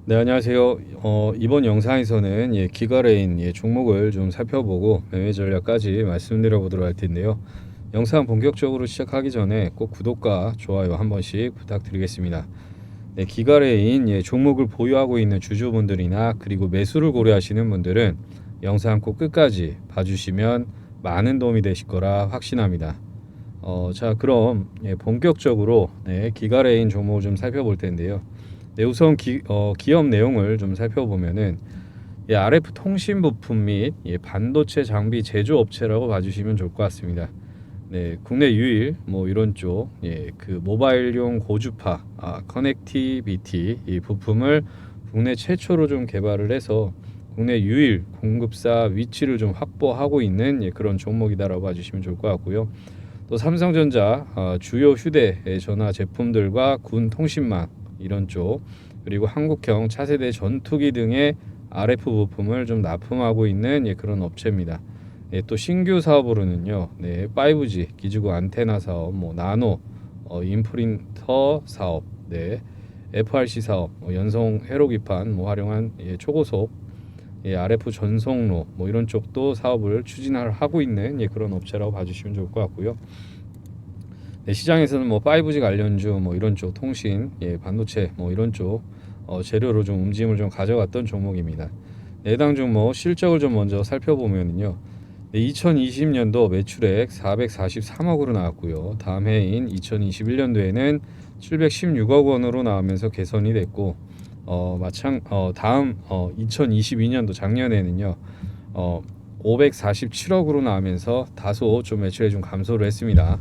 네, 안녕하세요. 이번 영상에서는 기가레인 종목을 좀 살펴보고 매매 전략까지 말씀드려 보도록 할 텐데요. 영상 본격적으로 시작하기 전에 꼭 구독과 좋아요 한 번씩 부탁드리겠습니다. 네, 기가레인 종목을 보유하고 있는 주주분들이나 그리고 매수를 고려하시는 분들은 영상 꼭 끝까지 봐주시면 많은 도움이 되실 거라 확신합니다. 자, 그럼 본격적으로 기가레인 종목을 좀 살펴볼 텐데요. 네, 우선 기업 내용을 좀 살펴보면은 RF 통신 부품 및 반도체 장비 제조업체라고 봐주시면 좋을 것 같습니다. 네, 국내 유일 뭐 이런 쪽, 그 모바일용 고주파 커넥티비티 이 부품을 국내 최초로 좀 개발을 해서 국내 유일 공급사 위치를 좀 확보하고 있는 그런 종목이다라고 봐주시면 좋을 것 같고요. 또 삼성전자 주요 휴대전화 제품들과 군 통신망 이런 쪽, 그리고 한국형 차세대 전투기 등의 RF 부품을 좀 납품하고 있는 그런 업체입니다. 또 신규 사업으로는요, 5G 기지국 안테나 사업, 뭐 나노 인프린터 사업, FRC 사업, 연성 회로기판 활용한 초고속 RF 전송로 뭐 이런 쪽도 사업을 추진하고 있는 그런 업체라고 봐주시면 좋을 것 같고요. 시장에서는 뭐 5G 관련주 뭐 이런 쪽 통신, 반도체 뭐 이런 쪽 재료로 좀 움직임을 좀 가져갔던 종목입니다. 해당 종목 실적을 좀 먼저 살펴보면요. 2020년도 매출액 443억으로 나왔고요. 다음 해인 2021년도에는 716억 원으로 나오면서 개선이 됐고, 다음 2022년도 작년에는요, 547억으로 나오면서 다소 좀 매출에 좀 감소를 했습니다.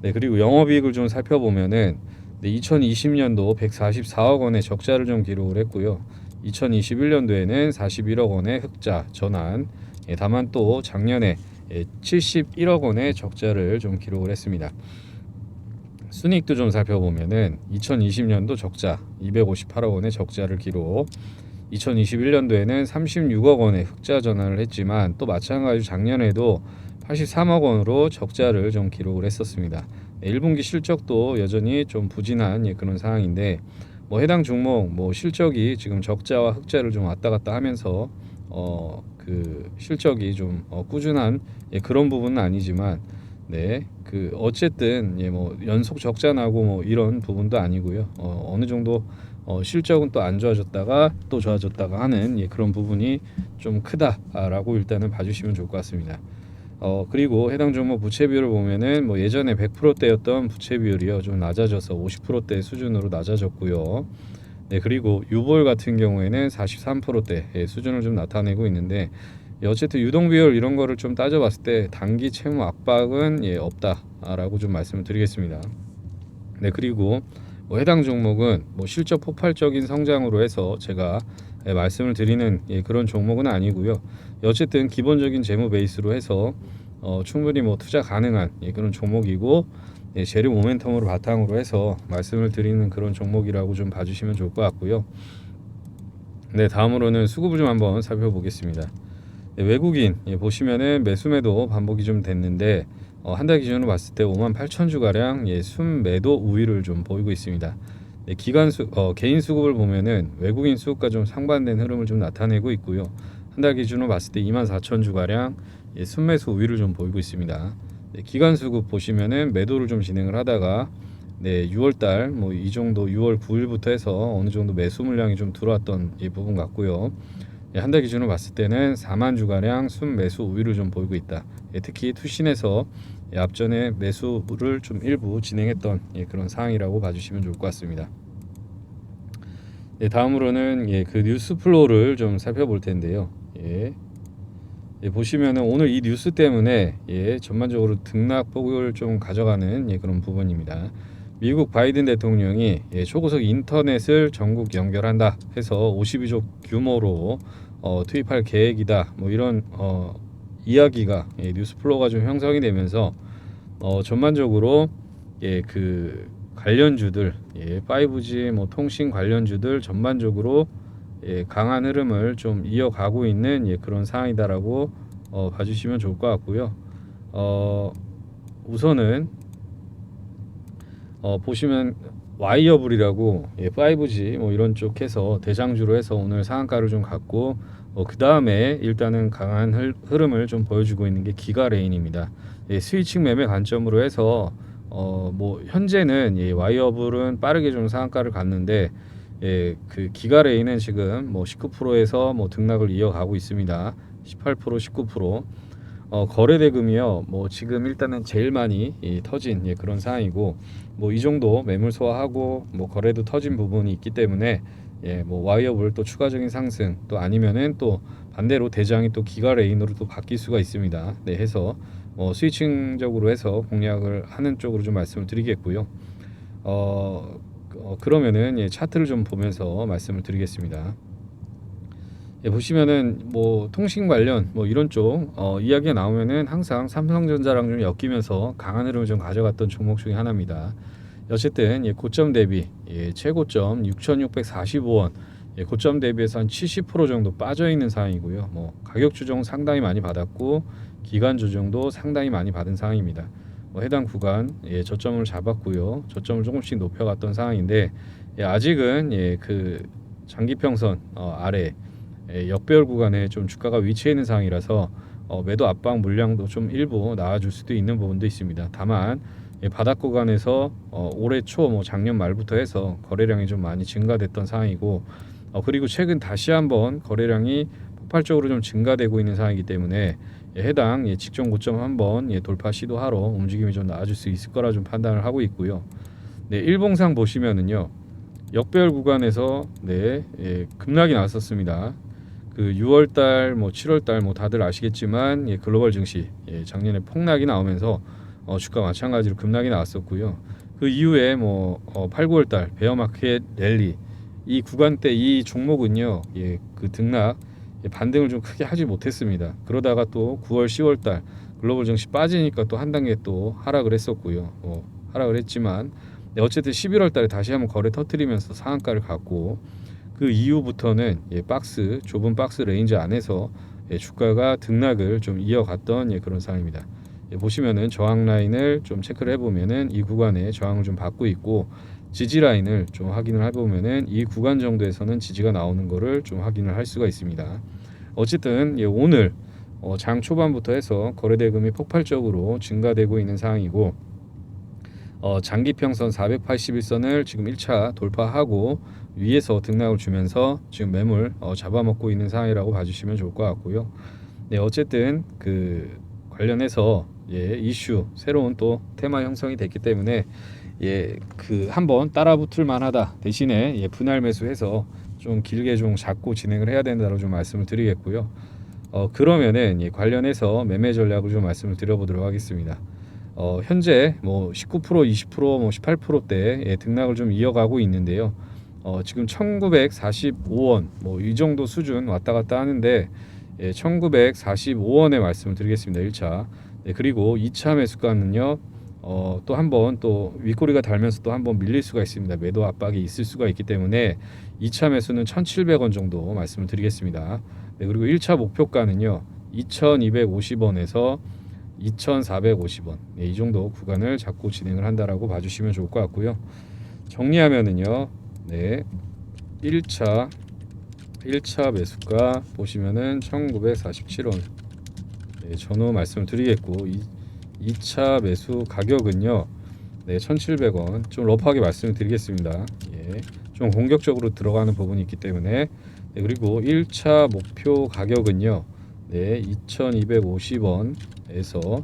네, 그리고 영업이익을 좀 살펴보면은 2020년도 144억 원의 적자를 좀 기록을 했고요. 2021년도에는 41억 원의 흑자 전환. 다만 또 작년에 71억 원의 적자를 좀 기록을 했습니다. 순이익도 좀 살펴보면은 2020년도 적자 258억 원의 적자를 기록. 2021년도에는 36억 원의 흑자 전환을 했지만 또 마찬가지로 작년에도 83억 원으로 적자를 좀 기록을 했었습니다. 1분기 실적도 여전히 좀 부진한 그런 상황인데 뭐 해당 종목 뭐 실적이 지금 적자와 흑자를 좀 왔다 갔다 하면서 그 실적이 좀 꾸준한 그런 부분은 아니지만 그 어쨌든 뭐 연속 적자 나고 뭐 이런 부분도 아니고요. 어느 정도 실적은 또 안 좋아졌다가 또 좋아졌다가 하는 그런 부분이 좀 크다라고 일단은 봐주시면 좋을 것 같습니다. 그리고 해당 종목 부채 비율을 보면은 뭐 예전에 100%대였던 부채 비율이요 좀 낮아져서 50%대 수준으로 낮아졌고요. 네, 그리고 유볼 같은 경우에는 43%대 수준을 좀 나타내고 있는데 어쨌든 유동 비율 이런 거를 좀 따져봤을 때 단기 채무 압박은 없다라고 좀 말씀을 드리겠습니다. 네, 그리고 뭐 해당 종목은 뭐 실적 폭발적인 성장으로 해서 제가 말씀을 드리는 그런 종목은 아니고요. 어쨌든 기본적인 재무 베이스로 해서 충분히 뭐 투자 가능한 그런 종목이고 재료 모멘텀으로 바탕으로 해서 말씀을 드리는 그런 종목이라고 좀 봐주시면 좋을 것 같고요. 네, 다음으로는 수급을 좀 한번 살펴보겠습니다. 외국인 보시면은 매수매도 반복이 좀 됐는데 한 달 기준으로 봤을 때 5만 8천 주 가량 순매도 우위를 좀 보이고 있습니다. 개인 수급을 보면은 외국인 수급과 좀 상반된 흐름을 좀 나타내고 있고요. 한 달 기준으로 봤을 때 2만 4천 주 가량 순매수 우위를 좀 보이고 있습니다. 기관 수급 보시면은 매도를 좀 진행을 하다가 6월달 뭐 이 정도 6월 9일부터 해서 어느 정도 매수 물량이 좀 들어왔던 이 부분 같고요. 한 달 기준으로 봤을 때는 4만 주가량 순매수 우위를 좀 보이고 있다. 특히 투신에서 앞전에 매수를 좀 일부 진행했던 그런 상황이라고 봐주시면 좋을 것 같습니다. 다음으로는 그 뉴스 플로우를 좀 살펴볼 텐데요. 보시면은 오늘 이 뉴스 때문에 전반적으로 등락폭을 좀 가져가는 그런 부분입니다. 미국 바이든 대통령이 초고속 인터넷을 전국 연결한다 해서 52조 규모로 투입할 계획이다. 뭐 이런 이야기가 뉴스 플로우가 좀 형성이 되면서 전반적으로 그 관련주들 5G 뭐 통신 관련주들 전반적으로 강한 흐름을 좀 이어가고 있는 그런 상황이다라고 봐주시면 좋을 것 같고요. 우선은 보시면 와이어블이라고 5G 뭐 이런 쪽 해서 대장주로 해서 오늘 상한가를 좀 갔고 그 다음에 일단은 강한 흐름을 좀 보여주고 있는 게 기가레인입니다. 스위칭 매매 관점으로 해서 뭐 현재는 와이어블은 빠르게 좀 상한가를 갔는데 그 기가레인은 지금 뭐 19%에서 뭐 등락을 이어가고 있습니다. 18%, 19%. 거래대금이요. 뭐 지금 일단은 제일 많이 터진 그런 상황이고 뭐 이 정도 매물 소화하고 뭐 거래도 터진 부분이 있기 때문에 뭐 와이어블 또 추가적인 상승 또 아니면은 또 반대로 대장이 또 기가 레인으로 또 바뀔 수가 있습니다. 네, 해서 스위칭적으로 해서 공략을 하는 쪽으로 좀 말씀을 드리겠고요. 그러면은 차트를 좀 보면서 말씀을 드리겠습니다. 보시면은 뭐 통신 관련 뭐 이런 쪽 이야기가 나오면은 항상 삼성전자랑 좀 엮이면서 강한 흐름을 좀 가져갔던 종목 중에 하나입니다. 어쨌든 고점 대비 최고점 6,645원 고점 대비해서 한 70% 정도 빠져 있는 상황이고요. 뭐 가격 조정 상당히 많이 받았고 기간 조정도 상당히 많이 받은 상황입니다. 해당 구간 저점을 잡았고요. 저점을 조금씩 높여갔던 상황인데 아직은 그 장기평선 아래 역배열 구간에 좀 주가가 위치해 있는 상황이라서 매도 압박 물량도 좀 일부 나와줄 수도 있는 부분도 있습니다. 다만 바닥 구간에서 올해 초 뭐 작년 말부터 해서 거래량이 좀 많이 증가됐던 상황이고 그리고 최근 다시 한번 거래량이 폭발적으로 좀 증가되고 있는 상황이기 때문에 해당 직전 고점 한번 돌파 시도하러 움직임이 좀 나아질 수 있을 거라 좀 판단을 하고 있고요. 네, 일봉상 보시면은요. 역배열 구간에서 급락이 나왔었습니다. 그 6월달, 뭐 7월달 뭐 다들 아시겠지만 글로벌 증시 작년에 폭락이 나오면서 주가 마찬가지로 급락이 나왔었고요. 그 이후에 뭐 8, 9월달 베어마켓 랠리 이 구간대 이 종목은요, 그 등락 반등을 좀 크게 하지 못했습니다. 그러다가 또 9월, 10월달 글로벌 증시 빠지니까 또 한 단계 또 하락을 했었고요. 하락을 했지만 어쨌든 11월달에 다시 한번 거래 터트리면서 상한가를 갔고. 그 이후부터는 좁은 박스 레인지 안에서 주가가 등락을 좀 이어갔던 그런 상황입니다. 보시면은 저항 라인을 좀 체크를 해보면은 이 구간에 저항을 좀 받고 있고 지지 라인을 좀 확인을 해보면은 이 구간 정도에서는 지지가 나오는 거를 좀 확인을 할 수가 있습니다. 어쨌든 오늘 장 초반부터 해서 거래대금이 폭발적으로 증가되고 있는 상황이고 장기평선 481선을 지금 1차 돌파하고 위에서 등락을 주면서 지금 매물 잡아먹고 있는 상황이라고 봐주시면 좋을 것 같고요. 네, 어쨌든 그 관련해서 이슈 새로운 또 테마 형성이 됐기 때문에 그 한번 따라붙을 만하다 대신에 분할 매수해서 좀 길게 좀 잡고 진행을 해야 된다고 좀 말씀을 드리겠고요. 그러면은 관련해서 매매 전략을 좀 말씀을 드려보도록 하겠습니다. 현재 뭐 19%, 20%, 뭐 18%대 등락을 좀 이어가고 있는데요. 지금 1945원 뭐 이 정도 수준 왔다 갔다 하는데 1945원에 말씀을 드리겠습니다. 1차. 네, 그리고 2차 매수가는요. 또 한번 또 윗꼬리가 달면서 또 한번 밀릴 수가 있습니다. 매도 압박이 있을 수가 있기 때문에 2차 매수는 1,700원 정도 말씀을 드리겠습니다. 네, 그리고 1차 목표가는요. 2,250원에서 2,450원 이 정도 구간을 잡고 진행을 한다라고 봐주시면 좋을 것 같고요. 정리하면은요. 1차 매수가 보시면은 1,947원 전후 말씀을 드리겠고 2차 매수 가격은요. 1,700원 좀 러프하게 말씀을 드리겠습니다. 좀 공격적으로 들어가는 부분이 있기 때문에 그리고 1차 목표 가격은요. 2,250원에서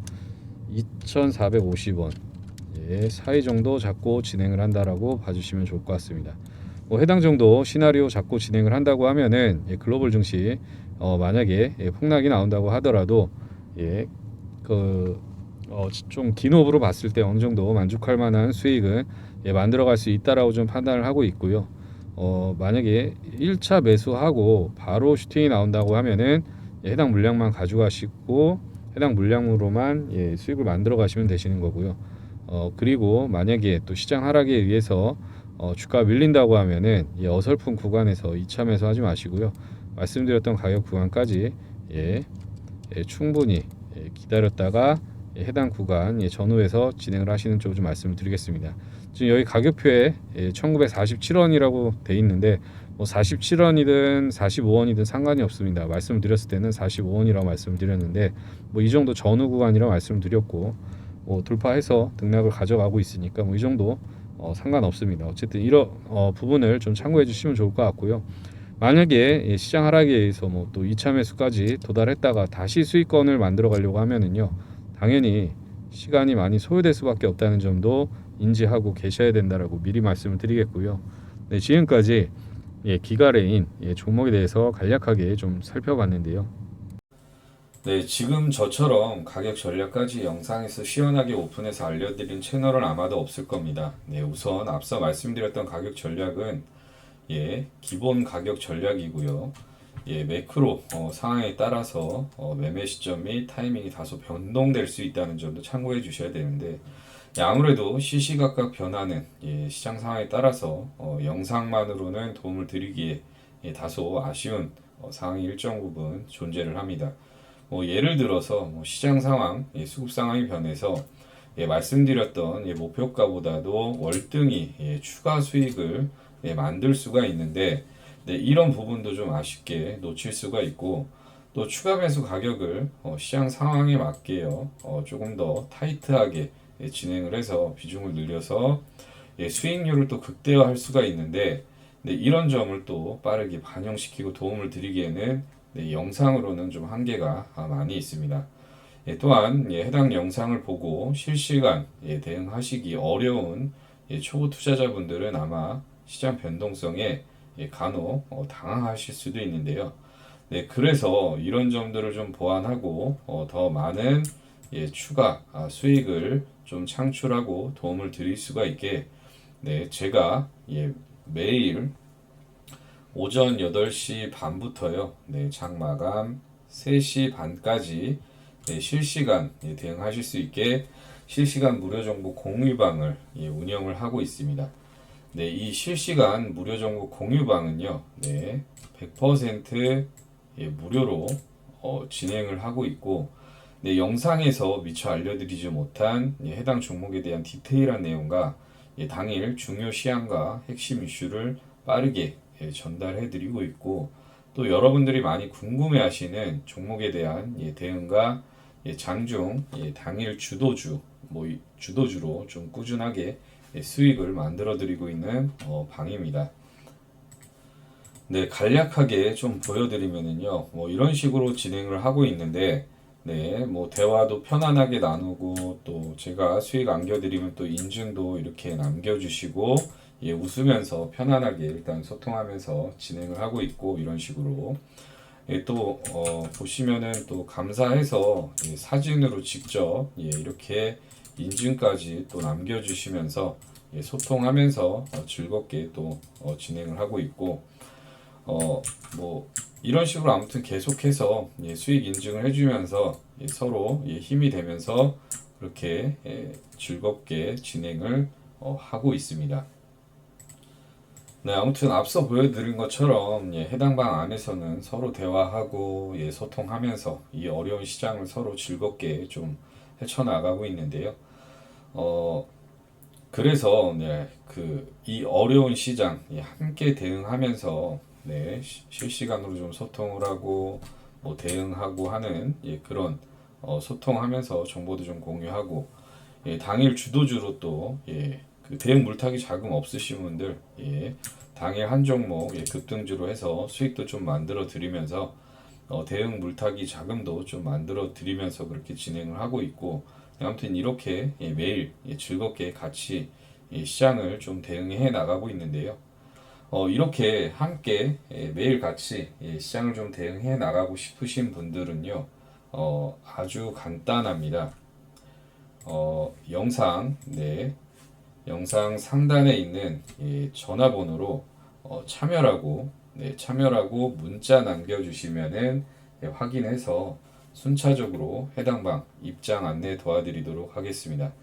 2,450원 사이 정도 잡고 진행을 한다라고 봐주시면 좋을 것 같습니다. 해당 정도 시나리오 잡고 진행을 한다고 하면은 글로벌 증시 만약에 폭락이 나온다고 하더라도 좀 긴 호흡으로 봤을 때 어느 정도 만족할 만한 수익은 만들어갈 수 있다라고 좀 판단을 하고 있고요. 만약에 1차 매수하고 바로 슈팅이 나온다고 하면은 해당 물량만 가져가시고 해당 물량으로만 수익을 만들어 가시면 되시는 거고요. 그리고 만약에 또 시장 하락에 의해서 주가가 밀린다고 하면은 어설픈 구간에서 2차 매수하지 마시고요. 말씀드렸던 가격 구간까지 충분히 기다렸다가 해당 구간 전후에서 진행을 하시는 쪽으로 좀 말씀을 드리겠습니다. 지금 여기 가격표에 1947원이라고 돼 있는데 뭐 47원이든 45원이든 상관이 없습니다. 말씀드렸을 때는 45원이라고 말씀드렸는데 뭐 이 정도 전후 구간이라고 말씀드렸고 뭐 돌파해서 등락을 가져가고 있으니까 뭐 이 정도 상관없습니다. 어쨌든 이런 부분을 좀 참고해 주시면 좋을 것 같고요. 만약에 시장 하락에 의해서 뭐 또 2차 매수까지 도달했다가 다시 수익권을 만들어 가려고 하면은요, 당연히 시간이 많이 소요될 수밖에 없다는 점도 인지하고 계셔야 된다라고 미리 말씀을 드리겠고요. 네, 지금까지 기가레인 종목에 대해서 간략하게 좀 살펴봤는데요. 네, 지금 저처럼 가격 전략까지 영상에서 시원하게 오픈해서 알려드린 채널은 아마도 없을 겁니다. 네, 우선 앞서 말씀드렸던 가격 전략은 기본 가격 전략이고요. 매크로 상황에 따라서 매매 시점 및 타이밍이 다소 변동될 수 있다는 점도 참고해 주셔야 되는데 아무래도 시시각각 변하는 시장 상황에 따라서 영상만으로는 도움을 드리기에 다소 아쉬운 상황이 일정 부분 존재를 합니다. 예를 들어서 시장 상황, 수급 상황이 변해서 말씀드렸던 목표가보다도 월등히 추가 수익을 만들 수가 있는데 이런 부분도 좀 아쉽게 놓칠 수가 있고 또 추가 매수 가격을 시장 상황에 맞게요 조금 더 타이트하게 진행을 해서 비중을 늘려서 수익률을 또 극대화할 수가 있는데 이런 점을 또 빠르게 반영시키고 도움을 드리기에는 영상으로는 좀 한계가 많이 있습니다. 또한 해당 영상을 보고 실시간 대응하시기 어려운 초보 투자자분들은 아마 시장 변동성에 간혹 당황하실 수도 있는데요. 그래서 이런 점들을 좀 보완하고 더 많은 추가 수익을 좀 창출하고 도움을 드릴 수가 있게 제가 매일 오전 8시 반부터요. 장 마감 3시 반까지 실시간 대응하실 수 있게 실시간 무료 정보 공유방을 운영을 하고 있습니다. 이 실시간 무료 정보 공유방은요. 100% 무료로 진행을 하고 있고 영상에서 미처 알려드리지 못한 해당 종목에 대한 디테일한 내용과 당일 중요 시황과 핵심 이슈를 빠르게 전달해드리고 있고 또 여러분들이 많이 궁금해하시는 종목에 대한 대응과 장중 당일 주도주로 좀 꾸준하게 수익을 만들어드리고 있는 방입니다. 간략하게 좀 보여드리면은요, 이런 식으로 진행을 하고 있는데, 대화도 편안하게 나누고, 또 제가 수익 안겨드리면 또 인증도 이렇게 남겨주시고, 웃으면서 편안하게 일단 소통하면서 진행을 하고 있고, 이런 식으로. 또, 보시면은 또 감사해서 사진으로 직접 이렇게 인증까지 또 남겨주시면서 소통하면서 즐겁게 또 진행을 하고 있고, 이런 식으로 아무튼 계속해서 수익 인증을 해주면서 서로 힘이 되면서 그렇게 즐겁게 진행을 하고 있습니다. 아무튼 앞서 보여드린 것처럼 해당 방 안에서는 서로 대화하고 소통하면서 이 어려운 시장을 서로 즐겁게 좀 헤쳐나가고 있는데요. 그래서 이 어려운 시장 함께 대응하면서 실시간으로 좀 소통을 하고 대응하고 하는 그런 소통하면서 정보도 좀 공유하고 당일 주도주로 또 그 대응 물타기 자금 없으신 분들 당일 한 종목 급등주로 해서 수익도 좀 만들어 드리면서 대응 물타기 자금도 좀 만들어 드리면서 그렇게 진행을 하고 있고 아무튼 이렇게 매일 즐겁게 같이 시장을 좀 대응해 나가고 있는데요. 이렇게 함께 매일 같이 시장을 좀 대응해 나가고 싶으신 분들은요, 아주 간단합니다. 영상 상단에 있는 전화번호로 참여라고 문자 남겨주시면은 확인해서 순차적으로 해당 방 입장 안내 도와드리도록 하겠습니다.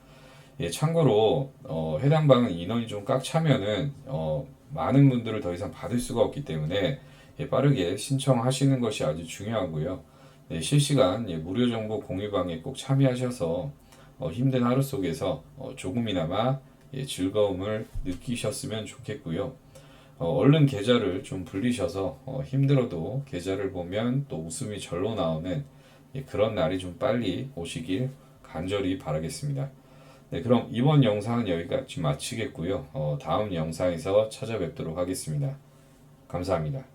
참고로 해당 방은 인원이 좀 꽉 차면은 많은 분들을 더 이상 받을 수가 없기 때문에 빠르게 신청하시는 것이 아주 중요하고요. 실시간 무료 정보 공유방에 꼭 참여하셔서 힘든 하루 속에서 조금이나마 즐거움을 느끼셨으면 좋겠고요. 얼른 계좌를 좀 불리셔서 힘들어도 계좌를 보면 또 웃음이 절로 나오는 그런 날이 좀 빨리 오시길 간절히 바라겠습니다. 네, 그럼 이번 영상은 여기까지 마치겠고요. 다음 영상에서 찾아뵙도록 하겠습니다. 감사합니다.